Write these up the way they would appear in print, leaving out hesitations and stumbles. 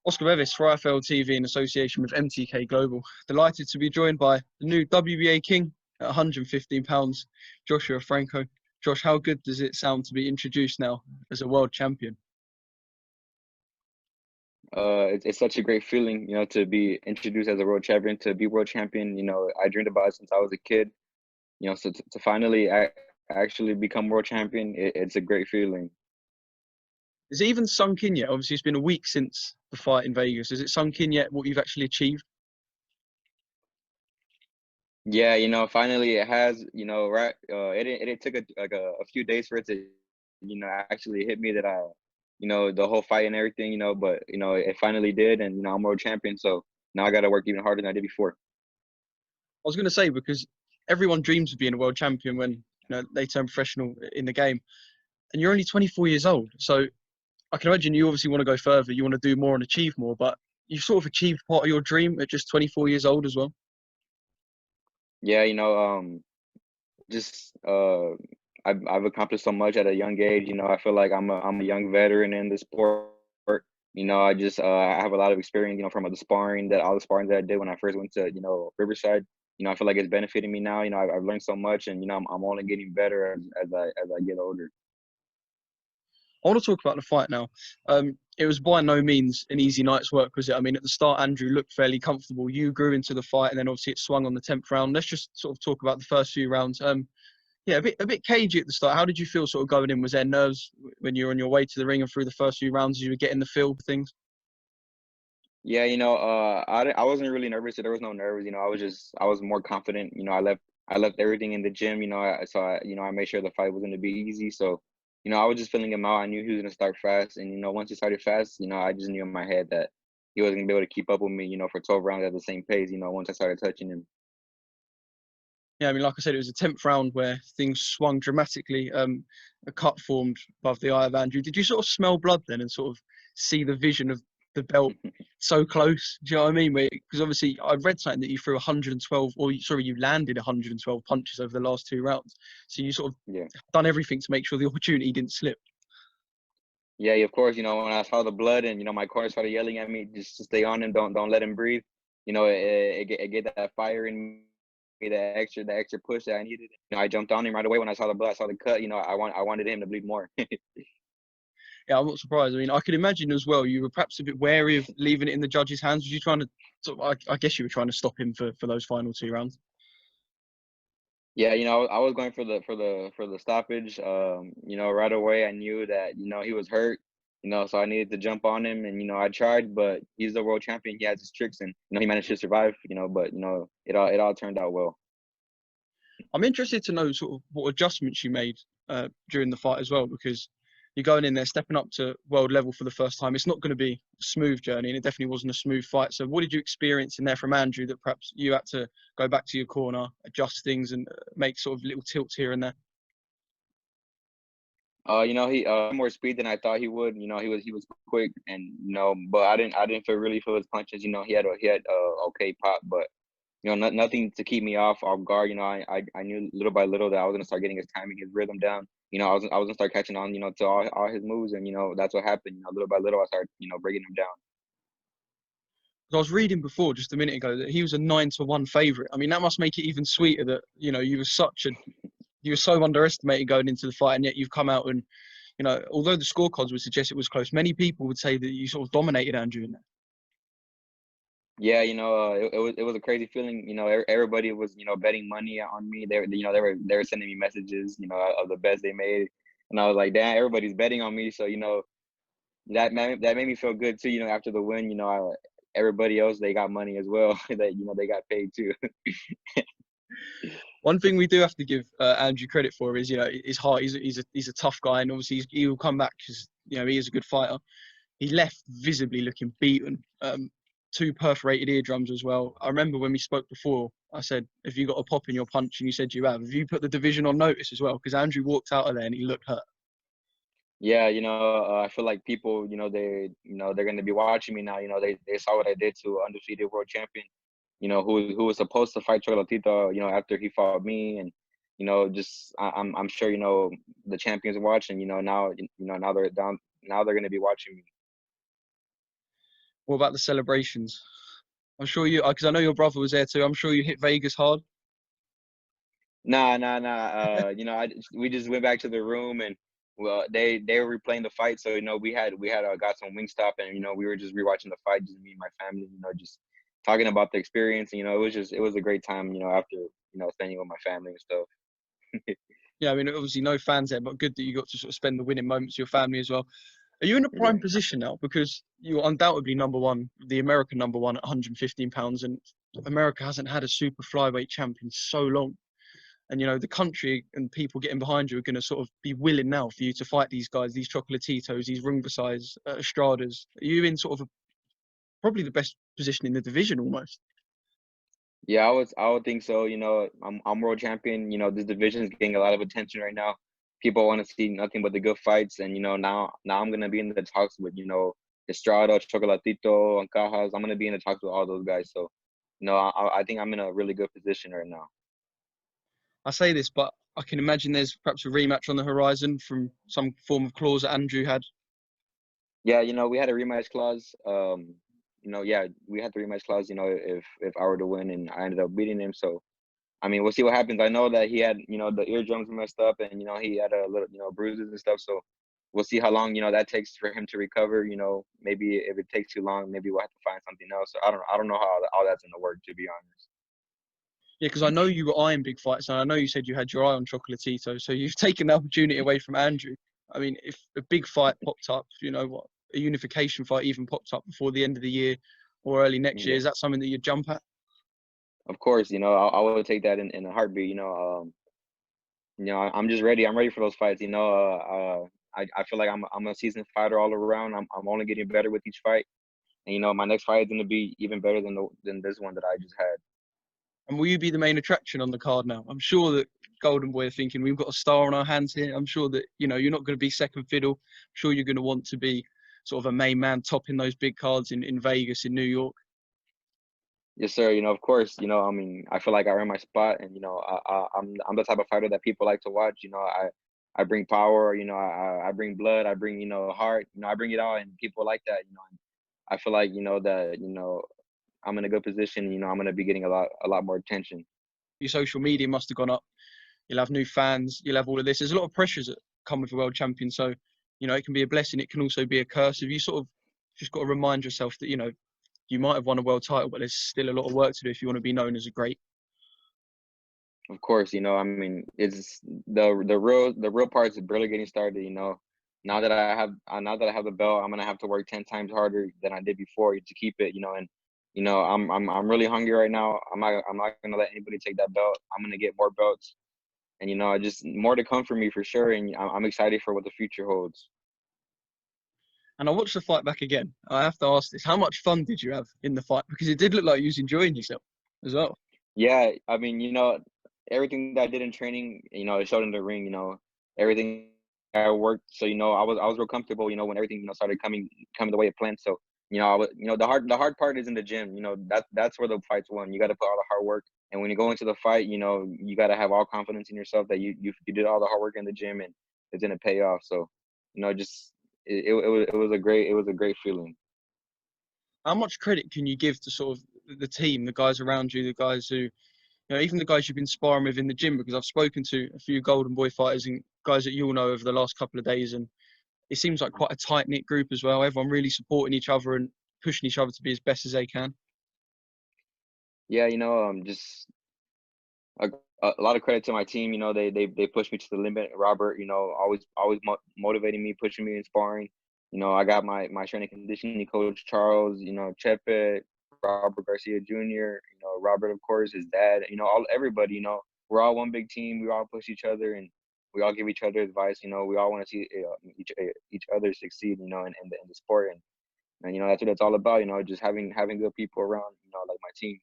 Oscar BEVIS for IFL TV in association with MTK Global. Delighted to be joined by the new WBA king at £115, Joshua Franco. Josh, how good does it sound to be introduced now as a world champion? It's such a great feeling, to be introduced as a world champion, to be world champion. I dreamed about it since I was a kid. So to finally actually become world champion, it's a great feeling. Is it even sunk in yet? Obviously, it's been a week since the fight in Vegas. Is it sunk in yet what you've actually achieved? Yeah, finally it has. Right. It took a few days for it to, actually hit me that the whole fight and everything, but it finally did, and I'm world champion. So now I got to work even harder than I did before. I was going to say, because everyone dreams of being a world champion when they turn professional in the game, and you're only 24 years old. So I can imagine you obviously want to go further. You want to do more and achieve more, but you've sort of achieved part of your dream at just 24 years old as well. Yeah, just I've accomplished so much at a young age. I feel like I'm a young veteran in the sport. I have a lot of experience, from all the sparring that I did when I first went to Riverside. I feel like it's benefiting me now. I've learned so much, and I'm only getting better as I get older. I want to talk about the fight now. It was by no means an easy night's work, was it? I mean, at the start, Andrew looked fairly comfortable. You grew into the fight, and then obviously it swung on the 10th round. Let's just sort of talk about the first few rounds. Yeah, a bit cagey at the start. How did you feel sort of going in? Was there nerves when you were on your way to the ring and through the first few rounds? You were getting the feel of things? Yeah, I wasn't really nervous. There was no nerves. I was more confident. I left everything in the gym. I made sure the fight was going to be easy. So, I was just feeling him out. I knew he was going to start fast, and once he started fast, I just knew in my head that he wasn't going to be able to keep up with me. For 12 rounds at the same pace. Once I started touching him. Yeah, I mean, like I said, it was the 10th round where things swung dramatically. A cut formed above the eye of Andrew. Did you sort of smell blood then and sort of see the vision of the belt so close? Do you know what I mean? Because obviously I read something that you threw 112, you landed 112 punches over the last two rounds. So you sort of Yeah. done everything to make sure the opportunity didn't slip. Yeah, of course. When I saw the blood and my corner started yelling at me just to stay on him, don't let him breathe. It get that fire in me, the extra push that I needed. I jumped on him right away when I saw the blood, I saw the cut. I wanted him to bleed more. Yeah, I'm not surprised. I mean, I could imagine as well, you were perhaps a bit wary of leaving it in the judge's hands. Was you trying to I guess you were trying to stop him for those final two rounds? Yeah, I was going for the stoppage. Right away I knew that he was hurt. So I needed to jump on him, and I tried, but he's the world champion. He has his tricks, and he managed to survive. But it all turned out well. I'm interested to know sort of what adjustments you made during the fight as well, because you're going in there, stepping up to world level for the first time. It's not going to be a smooth journey, and it definitely wasn't a smooth fight. So what did you experience in there from Andrew that perhaps you had to go back to your corner, adjust things, and make sort of little tilts here and there? He more speed than I thought he would. He was quick, and but I didn't really feel his punches. He had okay pop, but nothing to keep me off guard. I knew little by little that I was gonna start getting his timing, his rhythm down. I was gonna start catching on, to all his moves, and that's what happened. Little by little, I started, breaking him down. I was reading before just a minute ago that he was a 9-1 favourite. I mean, that must make it even sweeter that you were so underestimated going into the fight, and yet you've come out and although the scorecards would suggest it was close, many people would say that you sort of dominated Andrew in there. Yeah, it was a crazy feeling. Everybody was betting money on me. They were sending me messages, of the bets they made, and I was like, damn, everybody's betting on me. So that made me feel good too. After the win, everybody else, they got money as well. That they got paid too. One thing we do have to give Andrew credit for is his heart. He's a tough guy, and obviously he will come back because he is a good fighter. He left visibly looking beaten. Two perforated eardrums as well. I remember when we spoke before, I said, have you got a pop in your punch? And you said you have. Have you put the division on notice as well? Because Andrew walked out of there and he looked hurt. Yeah, I feel like people, they're gonna be watching me now. They saw what I did to undefeated world champion. Who was supposed to fight Chocolatito, after he fought me, and just I'm sure the champions watching. Now they're down. Now they're gonna be watching me. What about the celebrations? I'm sure you, because I know your brother was there too. I'm sure you hit Vegas hard. Nah, nah, nah. We just went back to the room and well, they were replaying the fight, so we had got some Wingstop and we were just rewatching the fight, just me and my family, just talking about the experience. And, it was a great time. After spending with my family and stuff. Yeah, I mean, obviously no fans there, but good that you got to sort of spend the winning moments with your family as well. Are you in a Yeah. prime position now? Because you're undoubtedly number one, the American number one at 115 pounds, and America hasn't had a super flyweight champ in so long. And the country and people getting behind you are going to sort of be willing now for you to fight these guys, these Chocolatitos, these Rungvisais, Estradas. Are you in sort of probably the best position in the division almost? Yeah, I would think so. I'm world champion. This division is getting a lot of attention right now. People want to see nothing but the good fights, and now I'm gonna be in the talks with Estrada, Chocolatito, and Cajas. I'm gonna be in the talks with all those guys. So, I think I'm in a really good position right now. I say this, but I can imagine there's perhaps a rematch on the horizon from some form of clause that Andrew had. Yeah, we had a rematch clause. Yeah, we had the rematch clause. If I were to win and I ended up beating him, so I mean, we'll see what happens. I know that he had, the eardrums messed up and, he had a little, bruises and stuff. So we'll see how long, that takes for him to recover. Maybe if it takes too long, maybe we'll have to find something else. So I don't know how all that's gonna work, to be honest. Yeah, because I know you were eyeing big fights, and I know you said you had your eye on Chocolatito, so you've taken the opportunity away from Andrew. I mean, if a big fight popped up, a unification fight even popped up before the end of the year or early next year, Yeah, is that something that you'd jump at? of course. I would take that in a heartbeat. I'm just ready. I'm ready for those fights. I feel like I'm a seasoned fighter all around. I'm only getting better with each fight, and my next fight is gonna be even better than this one that I just had. And will you be the main attraction on the card now? I'm sure that Golden Boy are thinking we've got a star on our hands here. I'm sure that you're not going to be second fiddle. I'm sure you're going to want to be sort of a main man topping those big cards in Vegas, in New York. Yes, sir. Of course, I mean, I feel like I earned my spot, and I'm the type of fighter that people like to watch. I bring power. I bring blood. I bring heart. I bring it all, and people like that. And I feel like that I'm in a good position. I'm gonna be getting a lot more attention. Your social media must have gone up. You'll have new fans. You'll have all of this. There's a lot of pressures that come with a world champion. So, it can be a blessing. It can also be a curse. Have you sort of just got to remind yourself that, you might have won a world title, but there's still a lot of work to do if you want to be known as a great. Of course, I mean, it's the real part is barely getting started. Now that I have the belt, I'm gonna have to work 10 times harder than I did before to keep it. And I'm really hungry right now. I'm not gonna let anybody take that belt. I'm gonna get more belts, and I just more to come for me for sure. And I'm excited for what the future holds. And I watched the fight back again. I have to ask this: how much fun did you have in the fight? Because it did look like you was enjoying yourself as well. Yeah, I mean, everything that I did in training, it showed in the ring. Everything I worked, so I was real comfortable. When everything started coming the way it planned. So the hard part is in the gym. That's where the fight's won. You got to put all the hard work, and when you go into the fight, you got to have all confidence in yourself that you did all the hard work in the gym and it's gonna pay off. So just it was a great feeling. How much credit can you give to sort of the team, the guys around you, the guys who, even the guys you've been sparring with in the gym? Because I've spoken to a few Golden Boy fighters and guys that you'll know over the last couple of days, and it seems like quite a tight knit group as well. Everyone really supporting each other and pushing each other to be as best as they can. Yeah, just a, a lot of credit to my team. They pushed me to the limit. Robert, always motivating me, pushing me in sparring. I got my strength and conditioning coach Charles. Chepe, Robert Garcia Jr. Robert, of course, his dad. Everybody. We're all one big team. We all push each other and we all give each other advice. We all want to see each other succeed. In the sport and that's what it's all about. Just having good people around. Like my team.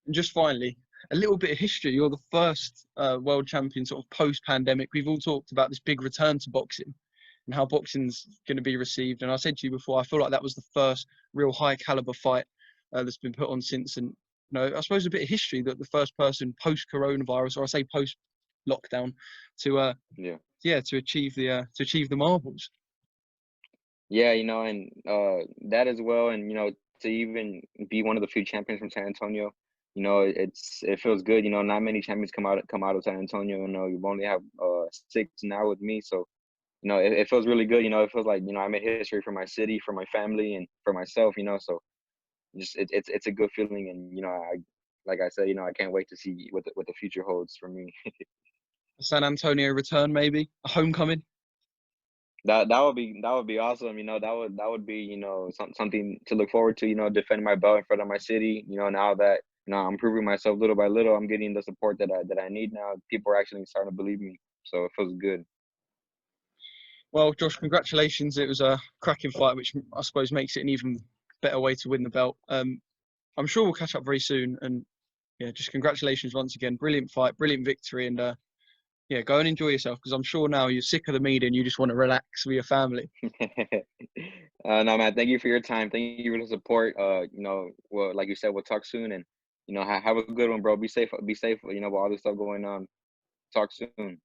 And just finally, a little bit of history. You're the first world champion sort of post-pandemic. We've all talked about this big return to boxing and how boxing's going to be received. And I said to you before, I feel like that was the first real high caliber fight that's been put on since. And I suppose a bit of history that the first person post-coronavirus, or I say post-lockdown, to Yeah. to achieve the marbles. Yeah, you know, and that as well, and you know, to even be one of the few champions from San Antonio, you know, it feels good. You know, not many champions come out of San Antonio. You know, you only have six now with me, so you know, it feels really good. You know, it feels like, you know, I made history for my city, for my family, and for myself. You know, so just it's a good feeling, and you know, like I said, you know, I can't wait to see what the future holds for me. A San Antonio return, maybe a homecoming. That would be awesome. You know, that would be, you know, something to look forward to. You know, defending my belt in front of my city. You know, now that, you know, I'm proving myself little by little, I'm getting the support that I need now. People are actually starting to believe me, so it feels good. Well, Josh, congratulations. It was a cracking fight, which I suppose makes it an even better way to win the belt. I'm sure we'll catch up very soon. And yeah, just congratulations once again. Brilliant fight, brilliant victory, and yeah, go and enjoy yourself because I'm sure now you're sick of the media and you just want to relax with your family. No, man. Thank you for your time. Thank you for the support. You know, well, like you said, we'll talk soon, and you know, have a good one, bro. Be safe. Be safe. You know, with all this stuff going on. Talk soon.